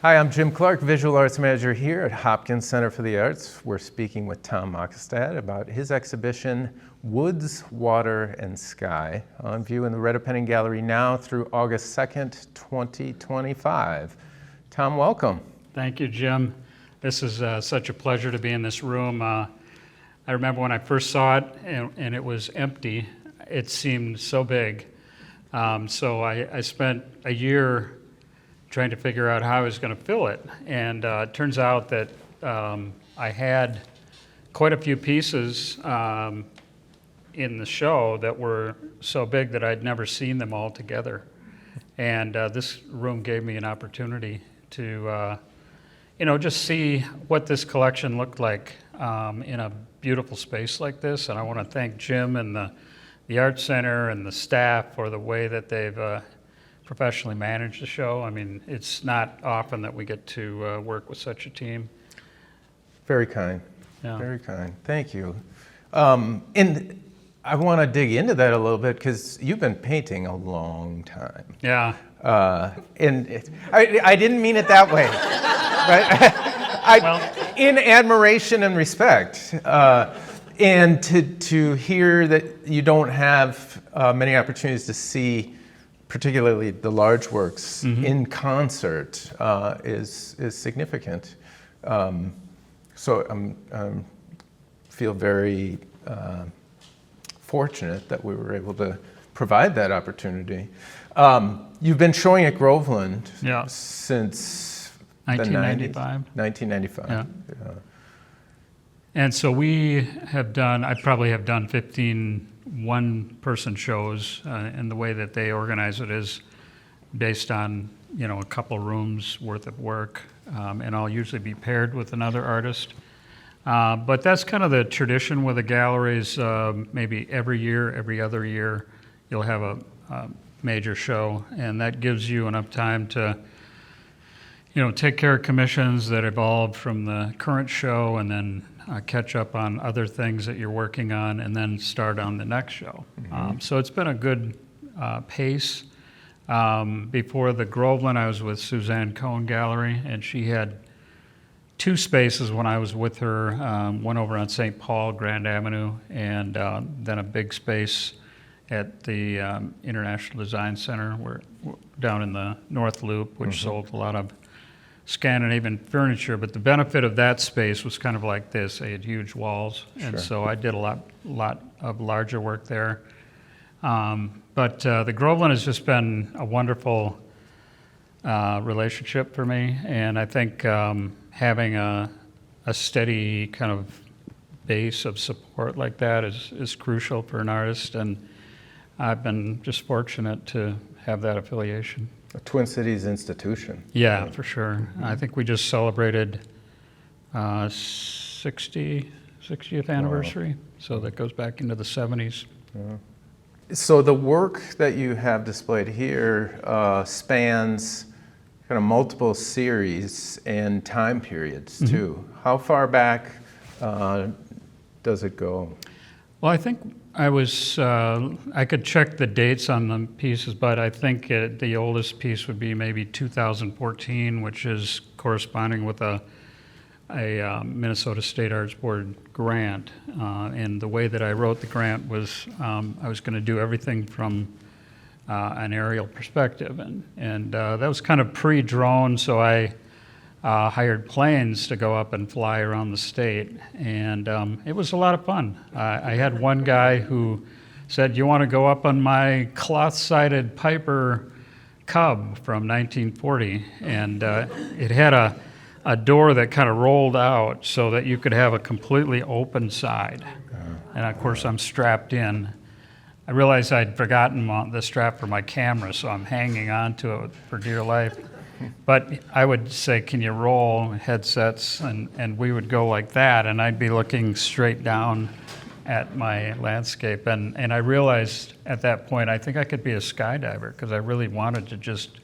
Hi, I'm Jim Clark, Visual Arts Manager here at Hopkins Center for the Arts. We're speaking with Tom Maakestad about his exhibition, Woods, Water, and Sky, on view in the Redepenning Gallery now through August 2nd, 2025. Tom, welcome. Thank you, Jim. This is such a pleasure to be in this room. I remember when I first saw it and it was empty, it seemed so big. So I spent a year trying to figure out how I was going to fill it. And it turns out that I had quite a few pieces in the show that were so big that I'd never seen them all together. And this room gave me an opportunity to just see what this collection looked like in a beautiful space like this. And I want to thank Jim and the Art Center and the staff for the way that they've professionally managed the show. I mean, it's not often that we get to work with such a team. Very kind. Yeah. Very kind. Thank you. And I want to dig into that a little bit because you've been painting a long time. Yeah. And I didn't mean it that way. Right? In admiration and respect. And to hear that you don't have many opportunities to see particularly the large works in concert is significant. So I feel very fortunate that we were able to provide that opportunity. You've been showing at Groveland since 1995. 1995. Yeah. And so we have done, I probably have done 15 one-person shows, and the way that they organize it is based on, a couple rooms worth of work, and I'll usually be paired with another artist. But that's kind of the tradition with the galleries. Maybe every year, every other year, you'll have a major show, and that gives you enough time to take care of commissions that evolved from the current show, and then catch up on other things that you're working on, and then start on the next show. So it's been a good pace. Before the Groveland, I was with Suzanne Cohen Gallery, and she had two spaces when I was with her, one over on St. Paul, Grand Avenue, and then a big space at the International Design Center, down in the North Loop, which sold a lot of Scandinavian furniture. But the benefit of that space was kind of like this. They had huge walls, and so I did a lot of larger work there. But the Groveland has just been a wonderful relationship for me, and I think having a steady kind of base of support like that is crucial for an artist, and I've been just fortunate to have that affiliation. A Twin Cities institution. Yeah, for sure. I think we just celebrated 60th anniversary, so that goes back into the 70s. So the work that you have displayed here spans kind of multiple series and time periods too. How far back does it go? Well, I think I could check the dates on the pieces, but I think the oldest piece would be maybe 2014, which is corresponding with a Minnesota State Arts Board grant. And the way that I wrote the grant was I was going to do everything from an aerial perspective. And that was kind of pre-drone, so I hired planes to go up and fly around the state, and it was a lot of fun. I had one guy who said, "You want to go up on my cloth-sided Piper Cub from 1940?" And it had a door that kind of rolled out so that you could have a completely open side. And of course, I'm strapped in. I realized I'd forgotten the strap for my camera, so I'm hanging on to it for dear life. But I would say, "Can you roll headsets?" And we would go like that, and I'd be looking straight down at my landscape. And I realized at that point, I think I could be a skydiver, because I really wanted to just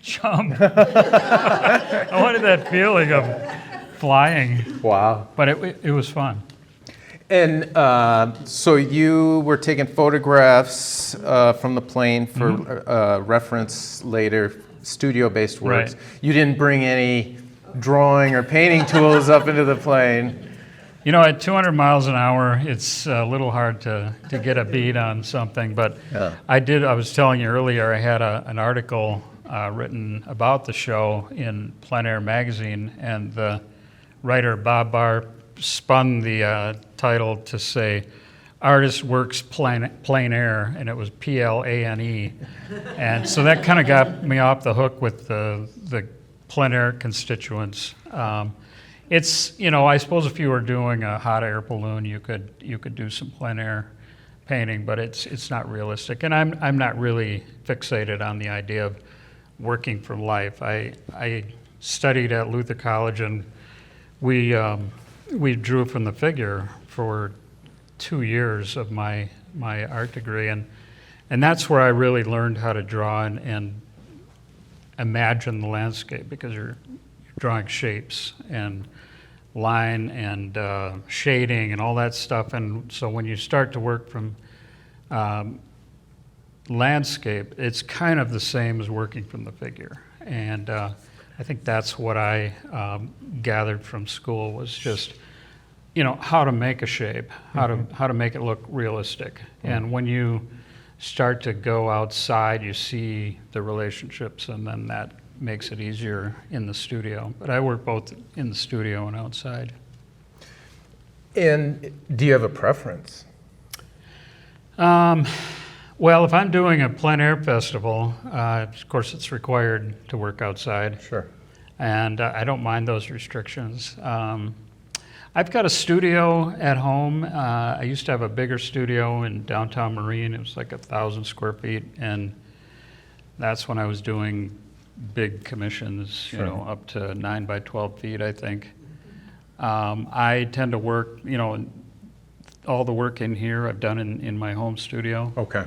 jump. I wanted that feeling of flying. Wow. But it was fun. And so you were taking photographs from the plane for reference later studio-based works. Right. You didn't bring any drawing or painting tools up into the plane. You know, at 200 miles an hour, it's a little hard to get a beat on something, but Yeah. I was telling you earlier, I had an article written about the show in Plein Air magazine, and the writer Bob Barr spun the title to say, Artist Works Plein Air, and it was Plane. And so that kind of got me off the hook with the plein air constituents. It's, you know, I suppose if you were doing a hot air balloon, you could do some plein air painting, but it's not realistic. And I'm not really fixated on the idea of working for life. I studied at Luther College, and we drew from the figure for 2 years of my art degree, and that's where I really learned how to draw and imagine the landscape, because you're drawing shapes and line and shading and all that stuff. And so when you start to work from landscape, it's kind of the same as working from the figure. And I think that's what I gathered from school, was just, you know, how to make a shape, how to make it look realistic. And when you start to go outside, you see the relationships, and then that makes it easier in the studio. But I work both in the studio and outside. And do you have a preference? Well, if I'm doing a plein air festival, of course it's required to work outside. Sure. And I don't mind those restrictions. I've got a studio at home. I used to have a bigger studio in downtown Marine. It was like 1,000 square feet, and that's when I was doing big commissions, Sure. you know, up to 9 by 12 feet, I think. I tend to work, you know, all the work in here I've done in my home studio. Okay.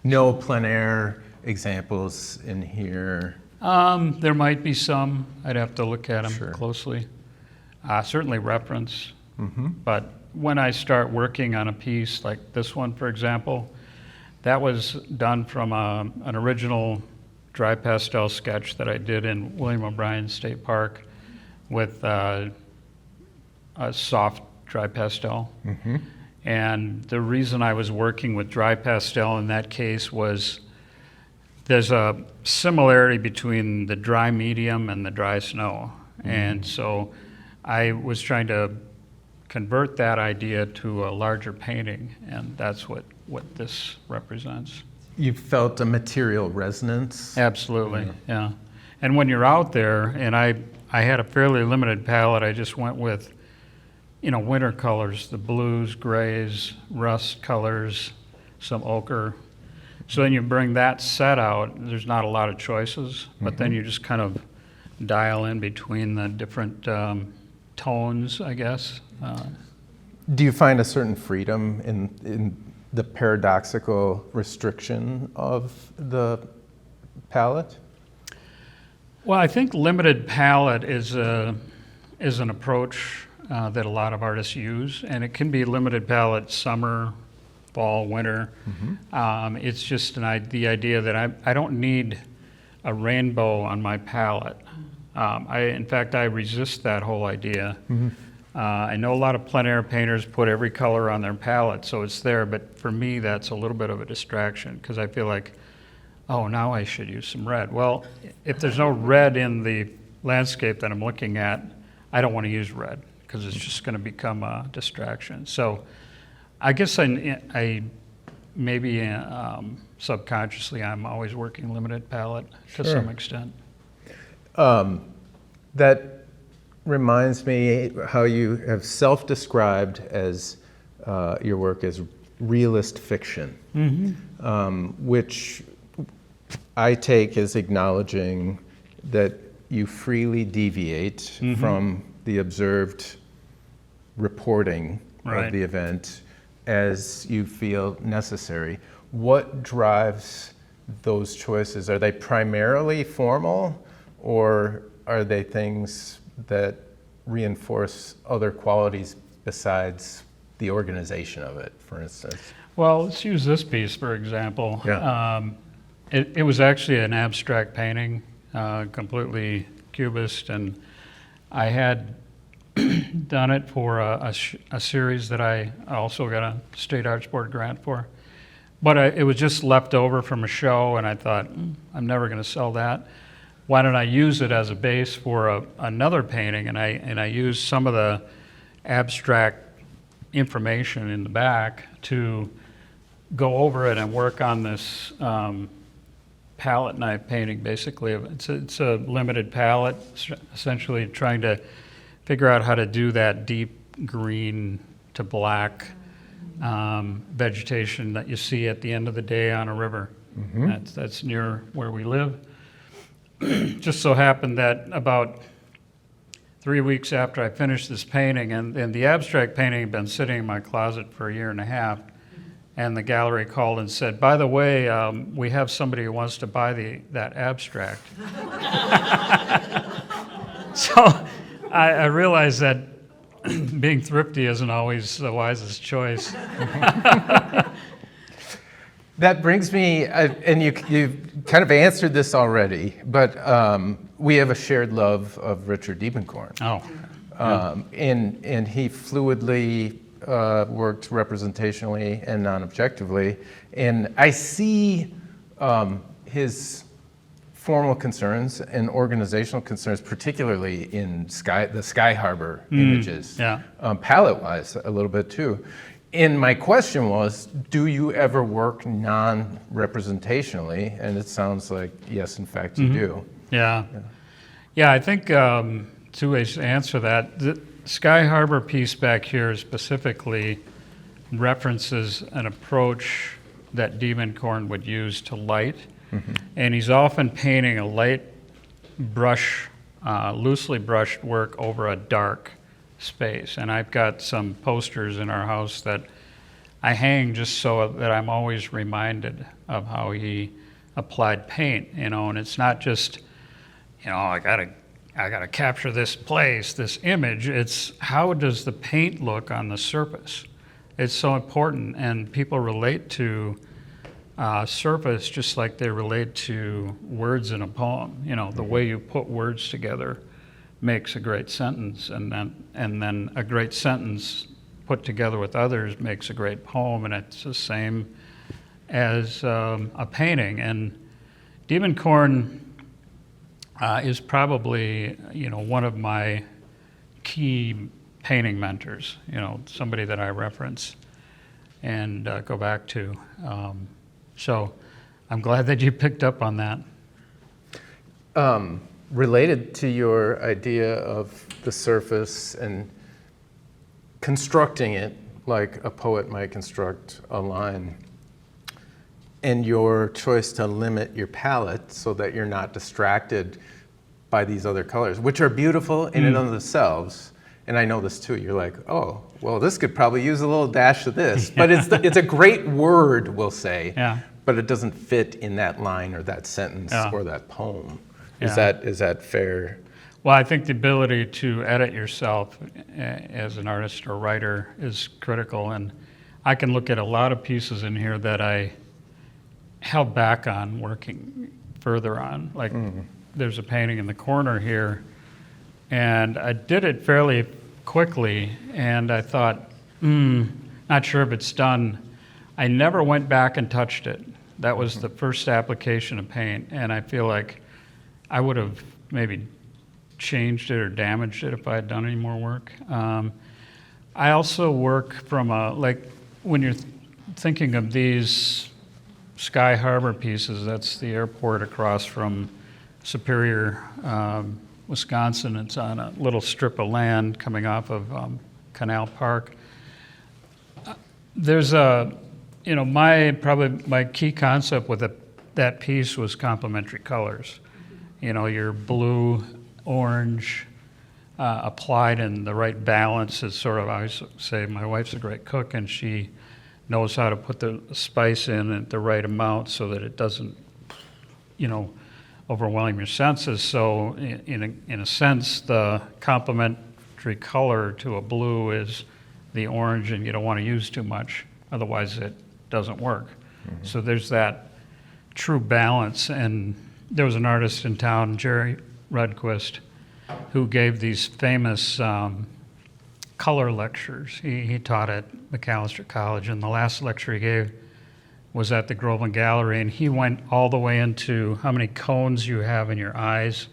No plein air examples in here. There might be some. I'd have to look at them Sure. closely. Certainly reference. But when I start working on a piece like this one, for example, that was done from an original dry pastel sketch that I did in William O'Brien State Park with a soft dry pastel. And the reason I was working with dry pastel in that case was there's a similarity between the dry medium and the dry snow. And so I was trying to convert that idea to a larger painting, and that's what this represents. You felt a material resonance? Absolutely, yeah. And when you're out there, and I had a fairly limited palette, I just went with, you know, winter colors, the blues, grays, rust colors, some ochre. So then you bring that set out, there's not a lot of choices, but then you just kind of dial in between the different tones, I guess. Do you find a certain freedom in the paradoxical restriction of the palette? Well, I think limited palette is an approach that a lot of artists use, and it can be limited palette summer, fall, winter. It's just the idea that I don't need a rainbow on my palette. In fact, I resist that whole idea. I know a lot of plein air painters put every color on their palette, so it's there, but for me, that's a little bit of a distraction, because I feel like, oh, now I should use some red. Well, if there's no red in the landscape that I'm looking at, I don't want to use red, because it's just going to become a distraction. So I guess I maybe subconsciously, I'm always working limited palette to some extent. That reminds me how you have self-described as your work as realist fiction, which I take as acknowledging that you freely deviate from the observed reporting of the event as you feel necessary. What drives those choices? Are they primarily formal, or are they things that reinforce other qualities besides the organization of it, for instance? Well, let's use this piece, for example. Yeah. It was actually an abstract painting. completely cubist, and I had done it for a series that I also got a state arts board grant for. But it was just left over from a show, and I thought, I'm never going to sell that. Why don't I use it as a base for another painting? And I used some of the abstract information in the back to go over it and work on this palette knife painting. Basically, it's a limited palette, essentially trying to figure out how to do that deep green to black vegetation that you see at the end of the day on a river. Mm-hmm. That's near where we live. Just so happened that about 3 weeks after I finished this painting, and the abstract painting had been sitting in my closet for a year and a half, and the gallery called and said, by the way, we have somebody who wants to buy that abstract. So I realized that being thrifty isn't always the wisest choice. That brings me, and you've kind of answered this already, but we have a shared love of Richard Diebenkorn. Oh. And he fluidly worked representationally and non-objectively. And I see his formal concerns and organizational concerns, particularly in the Sky Harbor images, palette-wise a little bit too. And my question was, do you ever work non-representationally? And it sounds like, yes, in fact, you do. Yeah, I think 2 ways to answer that. The Sky Harbor piece back here specifically references an approach that Diebenkorn would use to light. Mm-hmm. And he's often painting a light brush, loosely brushed work over a dark space. And I've got some posters in our house that I hang just so that I'm always reminded of how he applied paint, and it's not just, I gotta capture this place, this image. It's how does the paint look on the surface? It's so important, and people relate to surface just like they relate to words in a poem. The way you put words together makes a great sentence, and then a great sentence put together with others makes a great poem, and it's the same as a painting. And Diebenkorn is probably one of my key painting mentors. Somebody that I reference and go back to. So I'm glad that you picked up on that. Related to your idea of the surface and constructing it like a poet might construct a line, and your choice to limit your palette so that you're not distracted by these other colors, which are beautiful in and of themselves. And I know this too. You're like, oh, well, this could probably use a little dash of this. But it's a great word, we'll say, but it doesn't fit in that line or that sentence or that poem. Is that fair? Well, I think the ability to edit yourself as an artist or writer is critical. And I can look at a lot of pieces in here that I held back on working further on. Like there's a painting in the corner here, and I did it fairly quickly, and I thought, not sure if it's done. I never went back and touched it. That was the first application of paint, and I feel like I would have maybe changed it or damaged it if I had done any more work. I also work from when you're thinking of these Sky Harbor pieces, that's the airport across from Superior, Wisconsin. It's on a little strip of land coming off of Canal Park. There's my key concept with that piece was complementary colors. Your blue, orange, applied in the right balance is sort of, I always say my wife's a great cook, and she knows how to put the spice in at the right amount so that it doesn't, overwhelm your senses. So in a sense, the complementary color to a blue is the orange, and you don't want to use too much, otherwise it doesn't work. Mm-hmm. So there's that true balance, and there was an artist in town, Jerry Rudquist, who gave these famous color lectures. He taught at Macalester College, and the last lecture he gave was at the Groveland Gallery, and he went all the way into how many cones you have in your eyes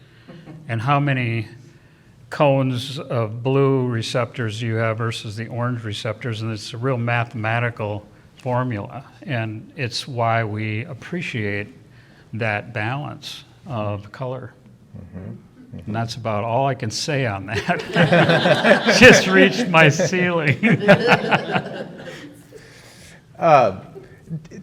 and how many cones of blue receptors you have versus the orange receptors, and it's a real mathematical formula, and it's why we appreciate that balance of color. And that's about all I can say on that. Just reached my ceiling.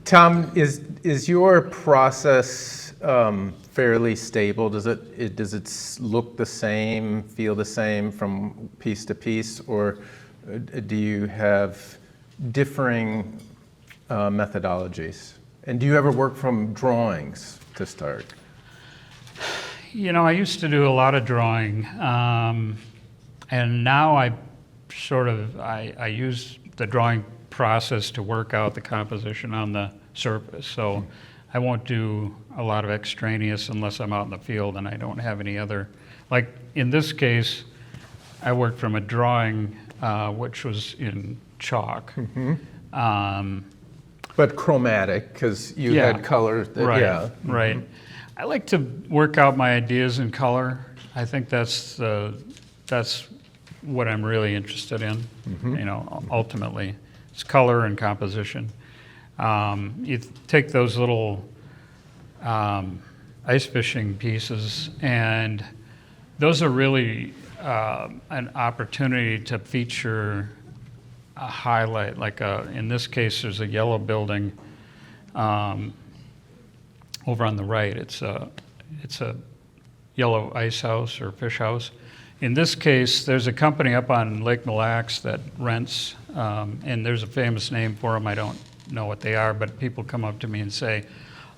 Tom, is your process fairly stable? Does it look the same, feel the same from piece to piece, or do you have differing methodologies? And do you ever work from drawings to start? You know, I used to do a lot of drawing, and now I use the drawing process to work out the composition on the surface. So I won't do a lot of extraneous unless I'm out in the field and I don't have any other. Like in this case, I worked from a drawing which was in chalk. But chromatic, because you had color. Right, right. I like to work out my ideas in color. I think that's what I'm really interested in. You know, ultimately, it's color and composition. You take those little ice fishing pieces, and those are really an opportunity to feature a highlight. Like in this case, there's a yellow building. Over on the right, it's a yellow ice house or fish house. In this case, there's a company up on Lake Mille Lacs that rents, and there's a famous name for them. I don't know what they are, but people come up to me and say,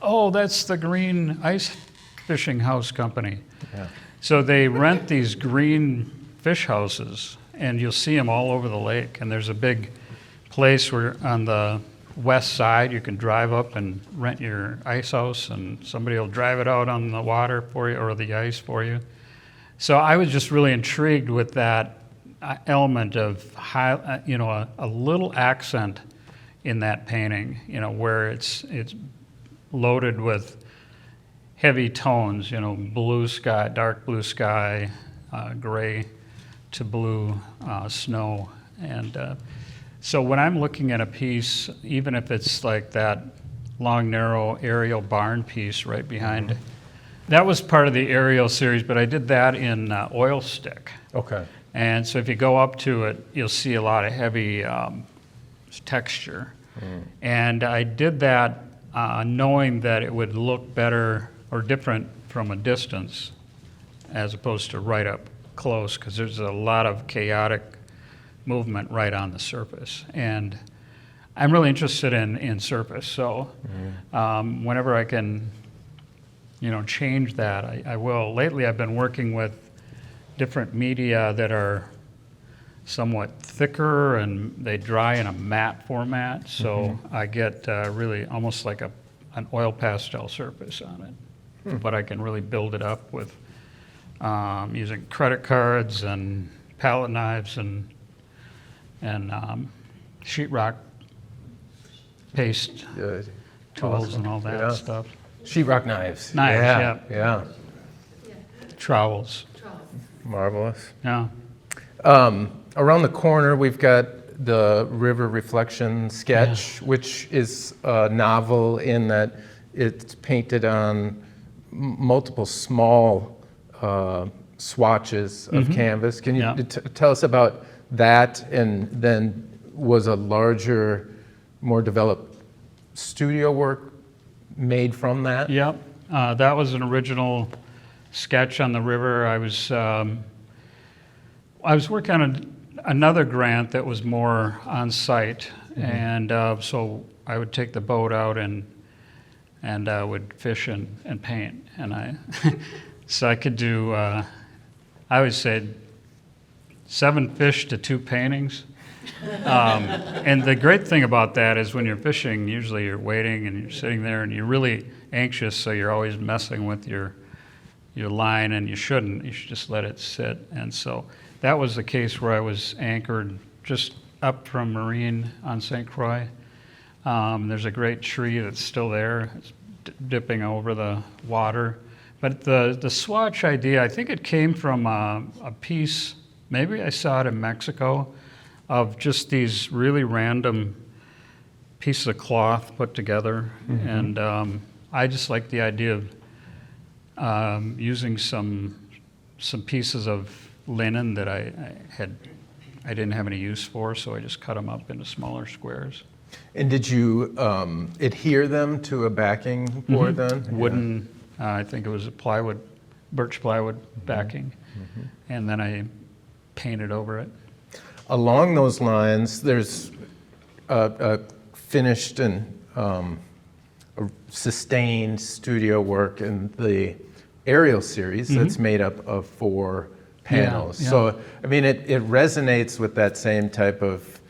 "Oh, that's the Green Ice Fishing House Company." Yeah. So they rent these green fish houses, and you'll see them all over the lake. And there's a big place where on the west side you can drive up and rent your ice house, and somebody will drive it out on the water for you or the ice for you. So I was just really intrigued with that element of a little accent in that painting, where it's loaded with heavy tones, blue sky, dark blue sky, gray to blue snow. And so when I'm looking at a piece, even if it's like that long, narrow aerial barn piece right behind, that was part of the aerial series, but I did that in oil stick. Okay. And so if you go up to it, you'll see a lot of heavy texture. And I did that knowing that it would look better or different from a distance as opposed to right up close, because there's a lot of chaotic movement right on the surface. And I'm really interested in surface, so whenever I can change that, I will. Lately I've been working with different media that are somewhat thicker and they dry in a matte format, so I get really almost like an oil pastel surface on it. But I can really build it up with using credit cards and palette knives and sheetrock paste tools and all that stuff. Sheetrock knives. Yeah. Trowels. Marvelous. Yeah. Around the corner, we've got the river reflection sketch, which is a novel in that it's painted on multiple small swatches of canvas. Can you tell us about that, and then was a larger, more developed studio work made from that? Yep. That was an original sketch on the river. I was working on another grant that was more on site, and so I would take the boat out and would fish and paint, and so I could do. I always say 7 fish to 2 paintings, And the great thing about that is when you're fishing, usually you're waiting and you're sitting there and you're really anxious, so you're always messing with your line, and you shouldn't. You should just let it sit. And so that was the case where I was anchored just up from Marine on St. Croix. There's a great tree that's still there. It's dipping over the water. But the swatch idea, I think it came from a piece, maybe I saw it in Mexico, of just these really random pieces of cloth put together. And I just like the idea of using some pieces of linen that I didn't have any use for, so I just cut them up into smaller squares. And did you adhere them to a backing board then? Wooden, I think it was a birch plywood backing, and then I painted over it. Along those lines, there's a finished and a sustained studio work in the aerial series that's made up of 4 panels. Yeah. So, I mean, it resonates with that same type of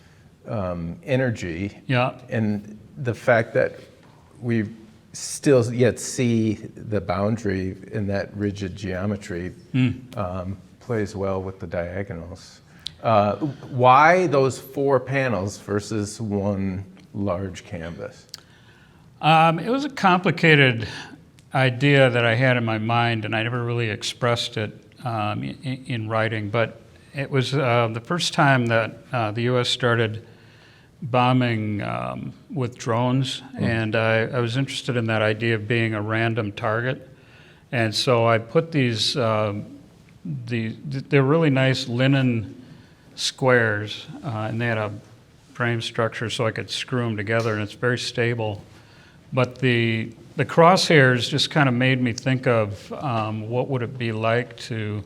energy. Yeah. And the fact that we still yet see the boundary in that rigid geometry plays well with the diagonals. Why those 4 panels versus one large canvas? It was a complicated idea that I had in my mind, and I never really expressed it in writing. But it was the first time that the U.S. started bombing with drones, and I was interested in that idea of being a random target. And so I put these, they're really nice linen squares, and they had a frame structure so I could screw them together, and it's very stable. But the crosshairs just kind of made me think of what would it be like to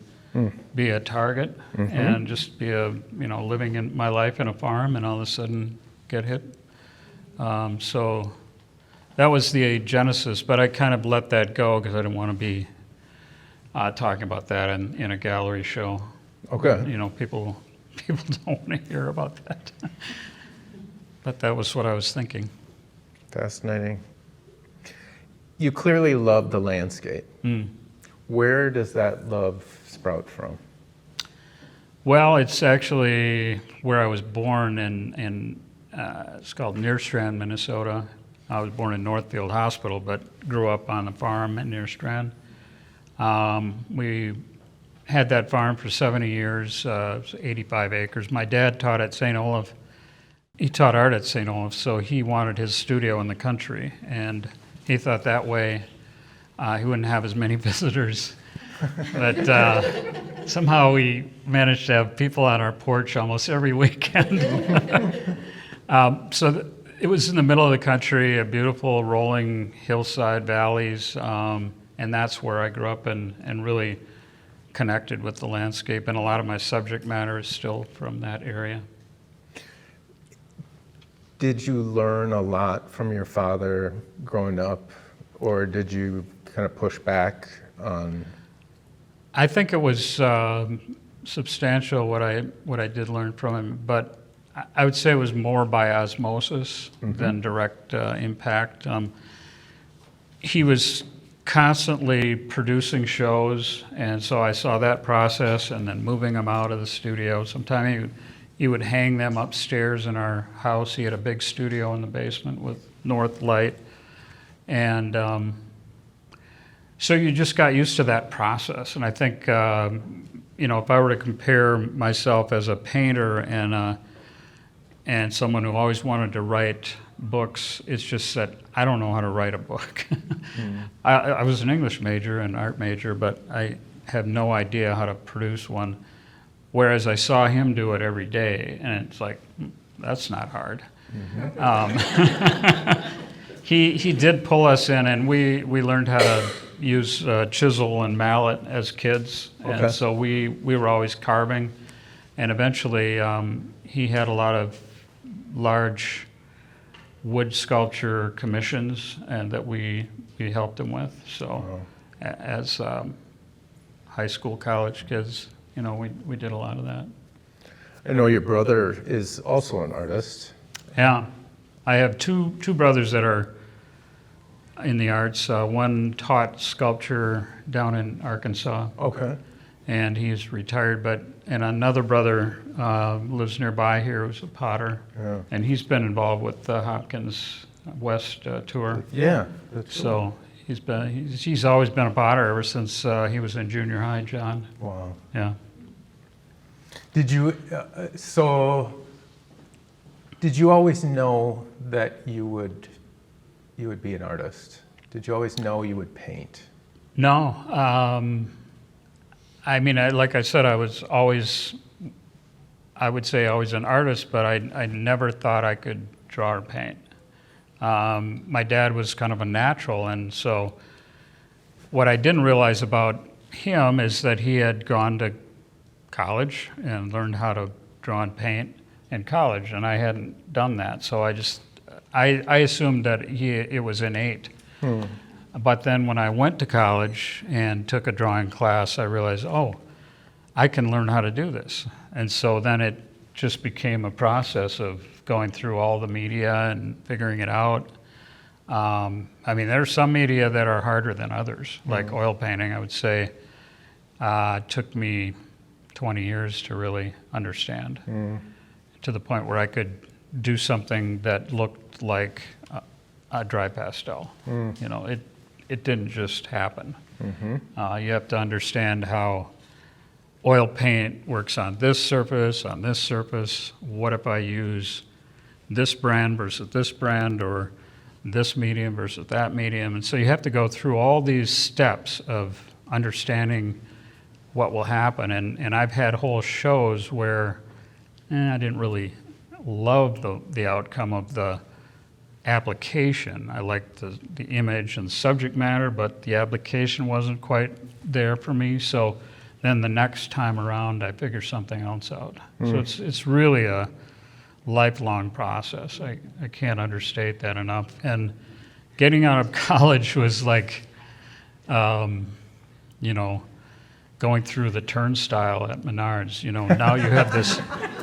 be a target and just be living in my life in a farm and all of a sudden get hit. So that was the genesis, but I kind of let that go because I didn't want to be talking about that in a gallery show. Okay. People don't want to hear about that. But that was what I was thinking. Fascinating. You clearly love the landscape. Where does that love sprout from? Well, it's actually where I was born in it's called Nerstrand, Minnesota. I was born in Northfield Hospital, but grew up on the farm in Nerstrand. We had that farm for 70 years, it was 85 acres. My dad taught at St. Olaf. He taught art at St. Olaf, so he wanted his studio in the country, and he thought that way he wouldn't have as many visitors. But somehow we managed to have people on our porch almost every weekend. It was in the middle of the country, a beautiful rolling hillside, valleys, and that's where I grew up and really connected with the landscape. And a lot of my subject matter is still from that area. Did you learn a lot from your father growing up, or did you kind of push back on? I think it was substantial what I did learn from him, but I would say it was more by osmosis than direct impact. He was constantly producing shows, and so I saw that process and then moving them out of the studio. Sometimes he would hang them upstairs in our house. He had a big studio in the basement with north light, and so you just got used to that process. And I think, if I were to compare myself as a painter and someone who always wanted to write books, it's just that I don't know how to write a book. I was an English major and art major, but I have no idea how to produce one. Whereas I saw him do it every day, and it's like, that's not hard. He did pull us in, and we learned how to use chisel and mallet as kids, Okay. and so we were always carving. And eventually, he had a lot of large wood sculpture commissions, and that we helped him with. So, as high school, college kids, we did a lot of that. I know your brother is also an artist. Yeah, I have two brothers that are in the arts. One taught sculpture down in Arkansas, Okay. and he's retired. And another brother lives nearby here, who's a potter, Yeah. and he's been involved with the Hopkins West tour. Yeah. That's So he's always been a potter ever since he was in junior high, John. wow. Yeah. Did you did you always know that you would be an artist? Did you always know you would paint? No, I mean, like I said, I was always, I would say always an artist, but I never thought I could draw or paint. My dad was kind of a natural, and so what I didn't realize about him is that he had gone to college and learned how to draw and paint in college, and I hadn't done that. So I assumed that it was innate. But then when I went to college and took a drawing class, I realized, oh, I can learn how to do this. And so then it just became a process of going through all the media and figuring it out. I mean, there's some media that are harder than others, like oil painting, I would say. Took me 20 years to really understand, to the point where I could do something that looked like a dry pastel. You know, it didn't just happen. You have to understand how oil paint works on this surface, What if I use this brand versus this brand, or this medium versus that medium? And so you have to go through all these steps of understanding what will happen. And I've had whole shows where I didn't really love the outcome of the application. I liked the image and subject matter, but the application wasn't quite there for me. So then the next time around, I figure something else out. So it's really a lifelong process. I can't understate that enough. And getting out of college was like, you know, going through the turnstile at Menards. You know, now you have this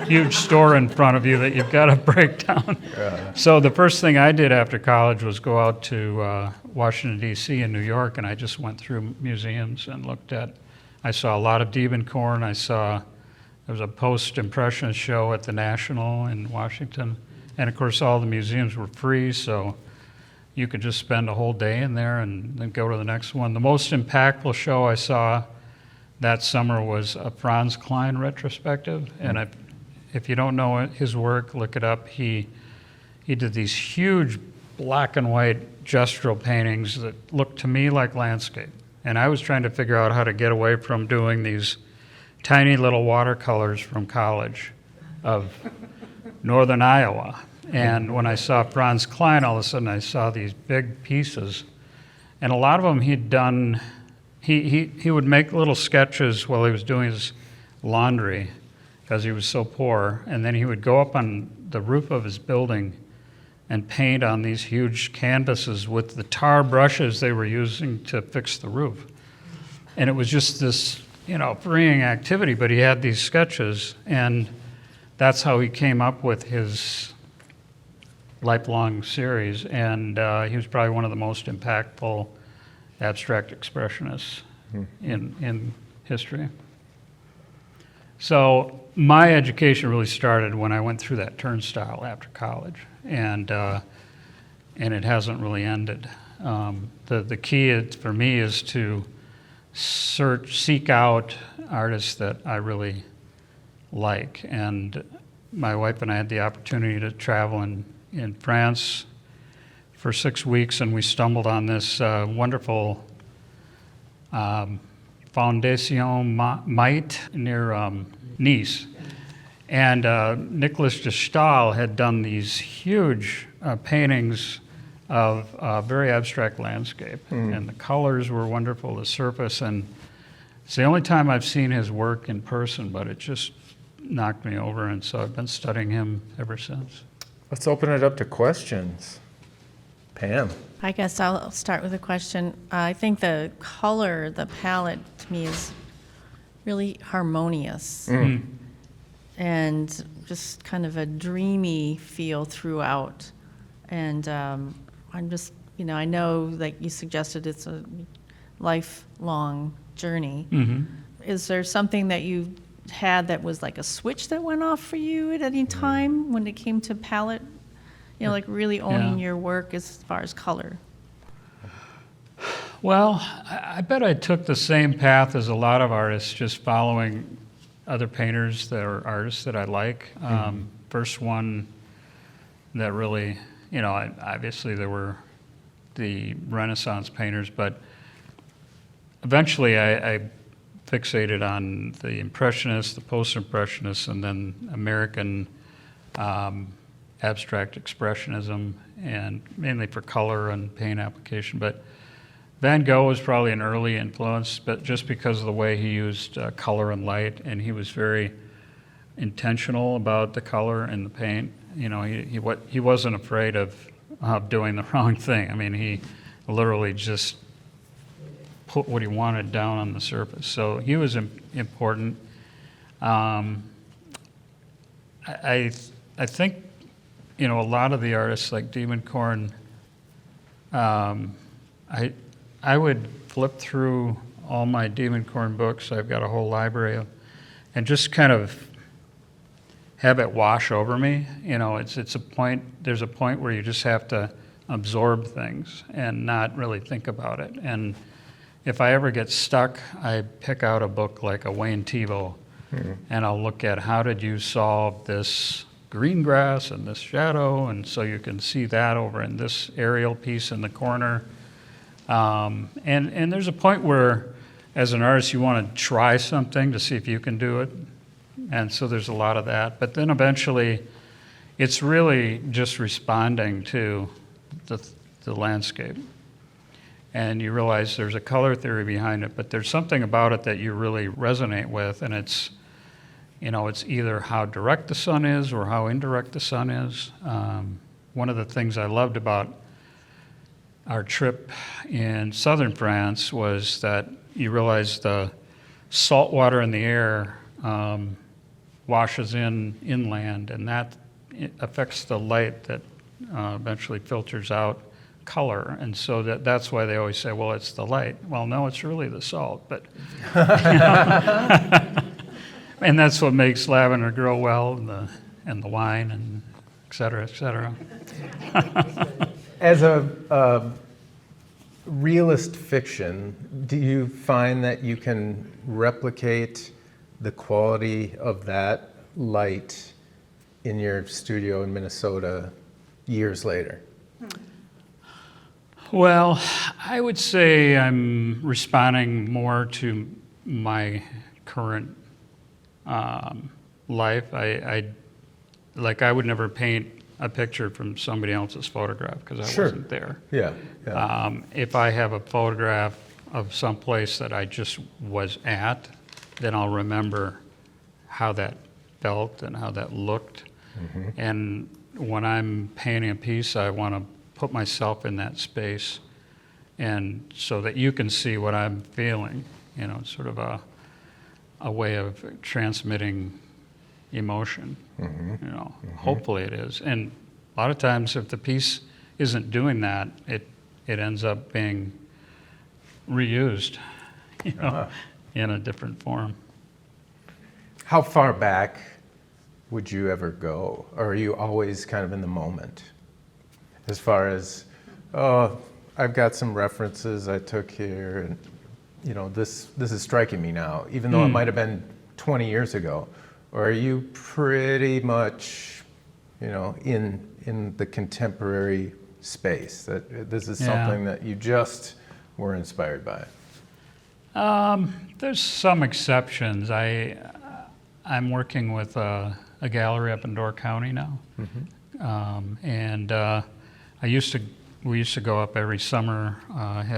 huge store in front of you that you've got to break down. Yeah. So the first thing I did after college was go out to Washington, D.C. and New York, and I just went through museums and looked at, I saw a lot of Diebenkorn. There was a post-impressionist show at the National in Washington. And of course, all the museums were free, so you could just spend a whole day in there and then go to the next one. The most impactful show I saw that summer was a Franz Klein retrospective, and if you don't know his work, look it up. He did these huge black and white gestural paintings that looked to me like landscape, and I was trying to figure out how to get away from doing these tiny little watercolors from college of northern Iowa. And when I saw Franz Klein, all of a sudden I saw these big pieces, and a lot of them he'd done. He would make little sketches while he was doing his laundry because he was so poor, and then he would go up on the roof of his building and paint on these huge canvases with the tar brushes they were using to fix the roof. And it was just this, you know, freeing activity, but he had these sketches, and that's how he came up with his lifelong series, and he was probably one of the most impactful abstract expressionists in history. So my education really started when I went through that turnstile after college, and it hasn't really ended. The key for me is to seek out artists that I really like, and my wife and I had the opportunity to travel in France for 6 weeks, and we stumbled on this wonderful Fondation Mite near Nice. And Nicolas de Stael had done these huge paintings of very abstract landscape. And the colors were wonderful, the surface, and it's the only time I've seen his work in person, but it just knocked me over, and so I've been studying him ever since. Let's open it up to questions. Pam. I guess I'll start with a question. I think the color, the palette, to me is really harmonious. and just kind of a dreamy feel throughout. And I'm just, I know, like you suggested, it's a lifelong journey. Is there something that you had that was like a switch that went off for you at any time when it came to palette? Like really owning your work as far as color? Well, I bet I took the same path as a lot of artists, just following other painters that are artists that I like. First one that really, obviously there were the Renaissance painters, but eventually I fixated on the Impressionists, the Post-Impressionists, and then American abstract expressionism, and mainly for color and paint application. But Van Gogh was probably an early influence, but just because of the way he used color and light, and he was very intentional about the color and the paint. He wasn't afraid of doing the wrong thing. I mean, he literally just put what he wanted down on the surface. So he was important. I think, a lot of the artists like Diemenkorn, I would flip through all my Diemenkorn books. I've got a whole library of, and just kind of have it wash over me. It's a point. There's a point where you just have to absorb things and not really think about it. And if I ever get stuck, I pick out a book like a Wayne Thiebaud, and I'll look at how did you solve this green grass and this shadow, and so you can see that over in this aerial piece in the corner. And there's a point where, as an artist, you want to try something to see if you can do it. And so there's a lot of that. But then eventually, it's really just responding to the landscape. And you realize there's a color theory behind it, but there's something about it that you really resonate with, and it's either how direct the sun is or how indirect the sun is. One of the things I loved about our trip in southern France was that you realize the salt water in the air washes inland, and that affects the light that eventually filters out color. And so that's why they always say, well, it's the light. Well, no, it's really the salt. But and that's what makes lavender grow well, and the wine, and et cetera, et cetera. As a realist fiction, do you find that you can replicate the quality of that light in your studio in Minnesota years later? Well, I would say I'm responding more to my current life. I would never paint a picture from somebody else's photograph because I wasn't there. Yeah. If I have a photograph of some place that I just was at, then I'll remember how that felt and how that looked. And when I'm painting a piece, I want to put myself in that space, and so that you can see what I'm feeling. It's sort of a way of transmitting emotion. Hopefully it is. And a lot of times if the piece isn't doing that, it ends up being reused, in a different form. How far back would you ever go? Or are you always kind of in the moment? As far as, I've got some references I took here, and this is striking me now, even though it might have been 20 years ago. Or are you pretty much, in the contemporary space, that this is something that you just were inspired by? There's some exceptions. I'm working with a gallery up in Door County now, and we used to go up every summer. I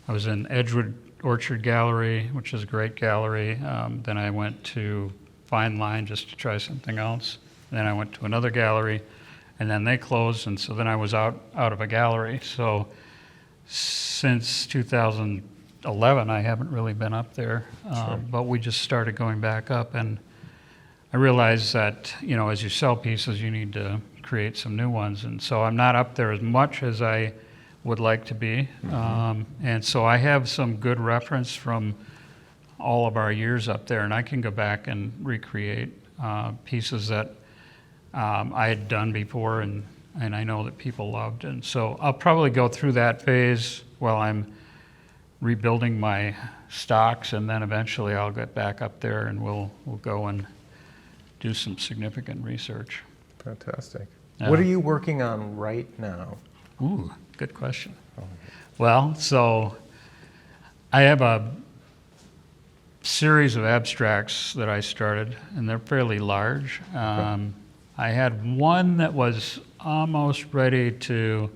was in Edgewood Orchard Gallery, which is a great gallery. Then I went to Fine Line just to try something else. And then I went to another gallery, and then they closed, and so then I was out of a gallery. So since 2011, I haven't really been up there, but we just started going back up, and I realize that, as you sell pieces, you need to create some new ones. And so I'm not up there as much as I would like to be. And so I have some good reference from all of our years up there, and I can go back and recreate pieces that I had done before, and I know that people loved. And so I'll probably go through that phase while I'm rebuilding my stocks, and then eventually I'll get back up there and we'll go and do some significant research. Fantastic. Yeah. What are you working on right now? Ooh, good question. Well, so I have a series of abstracts that I started, and they're fairly large. I had one that was almost ready to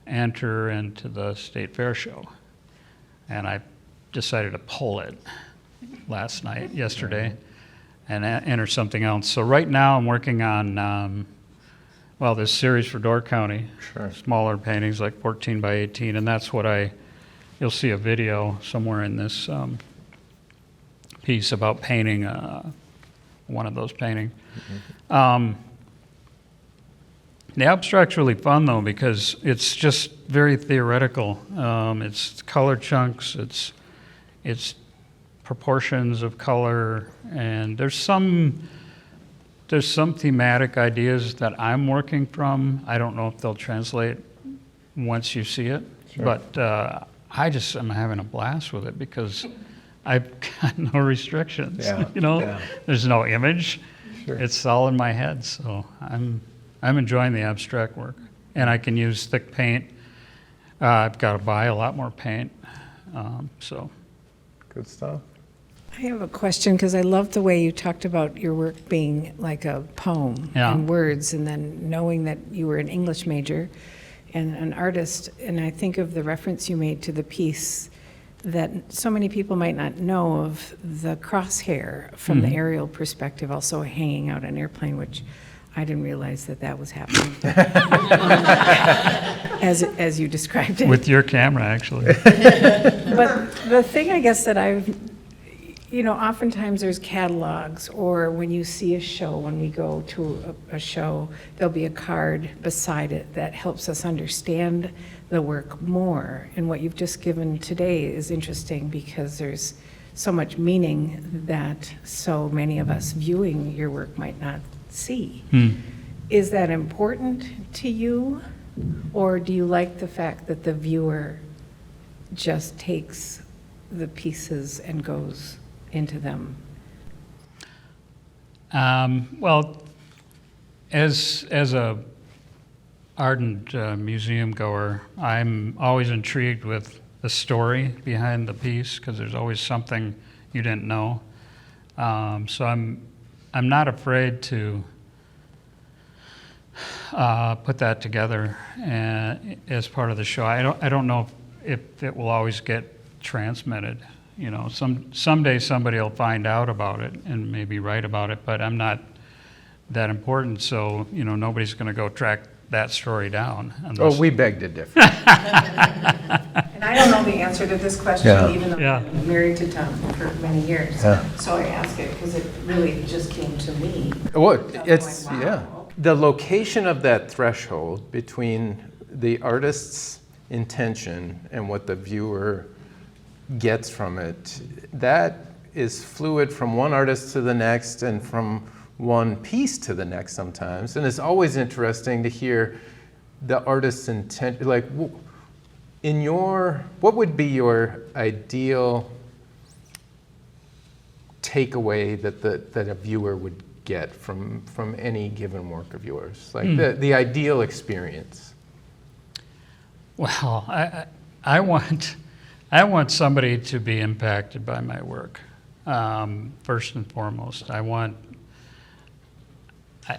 enter into the State Fair show, and I decided to pull it yesterday, and enter something else. So right now I'm working on, this series for Door County, Sure. smaller paintings like 14 by 18, and that's what you'll see a video somewhere in this piece about painting one of those paintings. The abstract's really fun though, because it's just very theoretical. It's color chunks, it's proportions of color, and there's some thematic ideas that I'm working from. I don't know if they'll translate once you see it, Sure. but I just am having a blast with it because I've got no restrictions. Yeah, yeah. There's no image. Sure. It's all in my head, so I'm enjoying the abstract work, and I can use thick paint. I've got to buy a lot more paint, so. Good stuff. I have a question, because I love the way you talked about your work being like a poem Yeah. and words, and then knowing that you were an English major and an artist. And I think of the reference you made to the piece that so many people might not know of, the crosshair from the aerial perspective also hanging out an airplane, which I didn't realize that was happening. As you described it. With your camera, actually. But the thing, I guess, that oftentimes there's catalogs, or when you see a show, when we go to a show, there'll be a card beside it that helps us understand the work more. And what you've just given today is interesting, because there's so much meaning that so many of us viewing your work might not see. Is that important to you, or do you like the fact that the viewer just takes the pieces and goes into them? Well, as a ardent museum goer, I'm always intrigued with the story behind the piece, because there's always something you didn't know. So I'm not afraid to put that together as part of the show. I don't know if it will always get transmitted. Someday somebody will find out about it and maybe write about it, but I'm not that important, so nobody's going to go track that story down. Oh, we beg to differ. And I don't know the answer to this question, Yeah. even though Yeah. I've been married to Tom for many years. Yeah. So I ask it because it really just came to me. Well, I'm it's, going, wow. yeah. The location of that threshold between the artist's intention and what the viewer gets from it, that is fluid from one artist to the next and from one piece to the next sometimes. And it's always interesting to hear the artist's intent, like what would be your ideal takeaway that a viewer would get from any given work of yours? Like the ideal experience. Well, I want somebody to be impacted by my work, first and foremost. I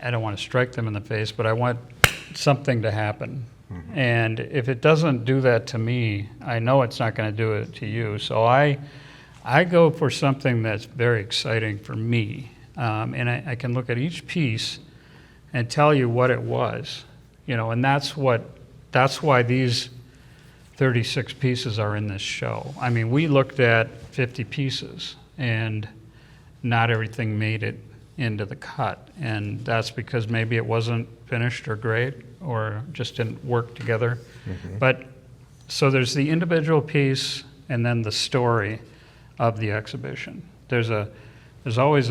don't want to strike them in the face, but I want something to happen. And if it doesn't do that to me, I know it's not going to do it to you. So I go for something that's very exciting for me. And I can look at each piece and tell you what it was, and that's why these 36 pieces are in this show. I mean, we looked at 50 pieces, and not everything made it into the cut. And that's because maybe it wasn't finished or great or just didn't work together. But so there's the individual piece and then the story of the exhibition. There's always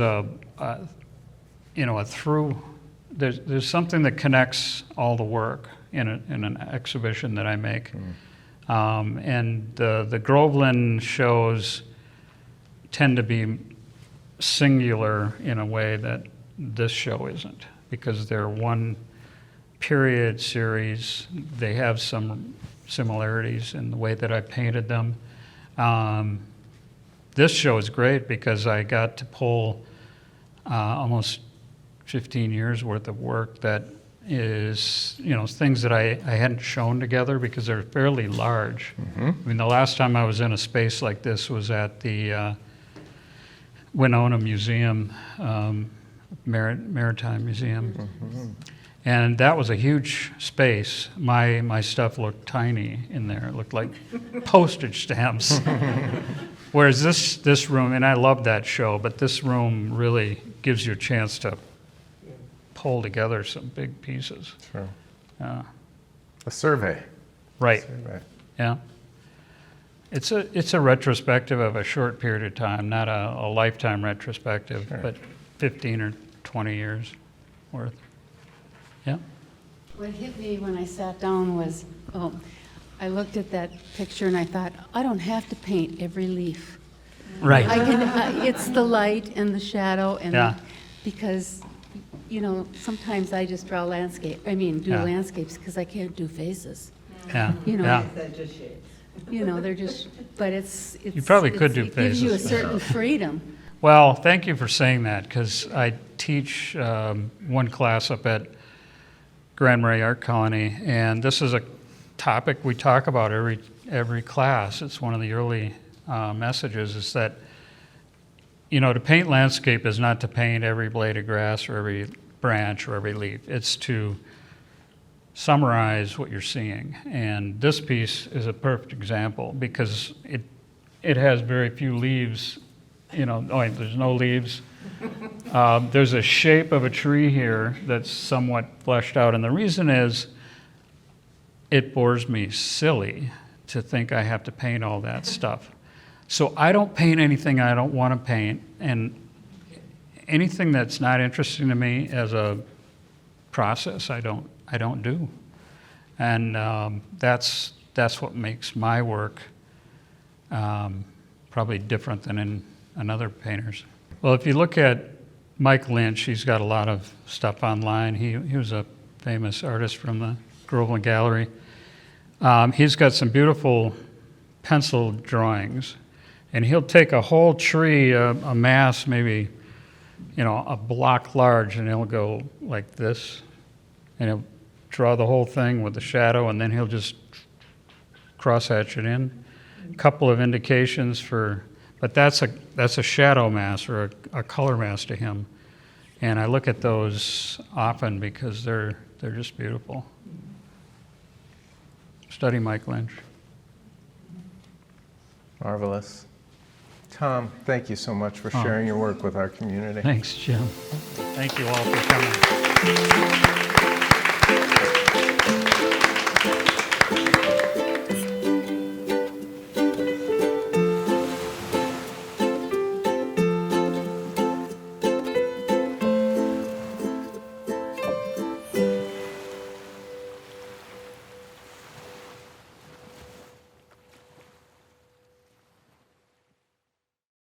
there's something that connects all the work in an exhibition that I make. And the Groveland shows tend to be singular in a way that this show isn't, because they're one period series. They have some similarities in the way that I painted them. This show is great because I got to pull almost 15 years worth of work that is, things that I hadn't shown together because they're fairly large. I mean, the last time I was in a space like this was at the Winona Museum, Maritime Museum. And that was a huge space. My stuff looked tiny in there. It looked like postage stamps. Whereas this room, and I love that show, but this room really gives you a chance to pull together some big pieces. Sure. A survey. Right. Survey. Yeah. It's a retrospective of a short period of time, not a lifetime retrospective, Sure. but 15 or 20 years worth. Yeah. What hit me when I sat down was, I looked at that picture and I thought, I don't have to paint every leaf. Right. I can, it's the light and the shadow and, Yeah. because, sometimes I just draw do Yeah. landscapes because I can't do faces. Yeah. You know, Yeah. They're just, but it's. You probably could do It gives you a faces. certain freedom. Well, thank you for saying that, because I teach one class up at Grand Marais Art Colony, and this is a topic we talk about every class. It's one of the early messages is that, to paint landscape is not to paint every blade of grass or every branch or every leaf. It's to summarize what you're seeing. And this piece is a perfect example because it has very few leaves. There's no leaves. There's a shape of a tree here that's somewhat fleshed out, and the reason is it bores me silly to think I have to paint all that stuff. So I don't paint anything I don't want to paint, and anything that's not interesting to me as a process, I don't do. And that's what makes my work probably different than in another painter's. Well, if you look at Mike Lynch, he's got a lot of stuff online. He was a famous artist from the Groveland Gallery. He's got some beautiful pencil drawings, and he'll take a whole tree, a mass maybe, a block large, and he'll go like this, and he'll draw the whole thing with the shadow, and then he'll just cross-hatch it in. A couple of indications but that's a shadow mass or a color mass to him. And I look at those often because they're just beautiful. Study Mike Lynch. Marvelous. Tom, thank you so much for sharing your work with our community. Thanks, Jim. Thank you all for coming.